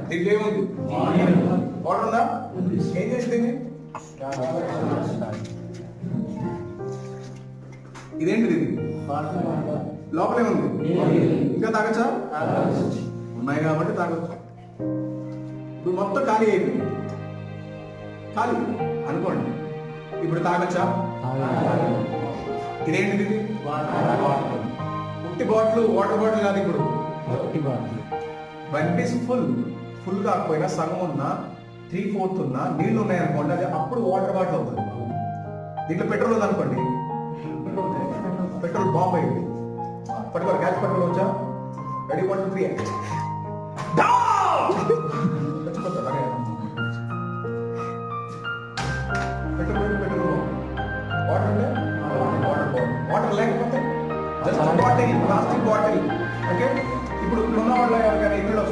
దీంట్లో ఏముంది? వాటర్ ఉందా? ఏం చేసింది? ఇదేంటిది? ఇది లోపల ఏముంది? ఇంకా తాగచ్చా? ఉన్నాయి కాబట్టి తాగొచ్చు. ఇప్పుడు మొత్తం ఖాళీ అయింది, ఖాళీ అనుకోండి. ఇప్పుడు తాగచ్చా? ఇదేంటిది? ఉట్టి బాటిల్, వాటర్ బాటిల్ కాదు. ఇప్పుడు బండి ఫుల్ కాకపోయినా సగం ఉన్నా 3/4 ఉన్నా నీళ్లు ఉన్నాయనుకోండి, అది అప్పుడు వాటర్ బాటిల్ అవుతుంది. దీంట్లో పెట్రోల్ ఉంది అనుకోండి, పెట్రోల్ బాంబ్ అయింది. పట్టుకోరు గ్యాస్ పెట్రోల్ వచ్చా? రెడీ 1 2 3 పెట్రోల్ వాటర్ అంటే వాటర్ లేకపోతే just bottle, plastic bottle. Okay, ఇప్పుడు ఉన్న వాళ్ళ ఎవరికైనా ఇల్లు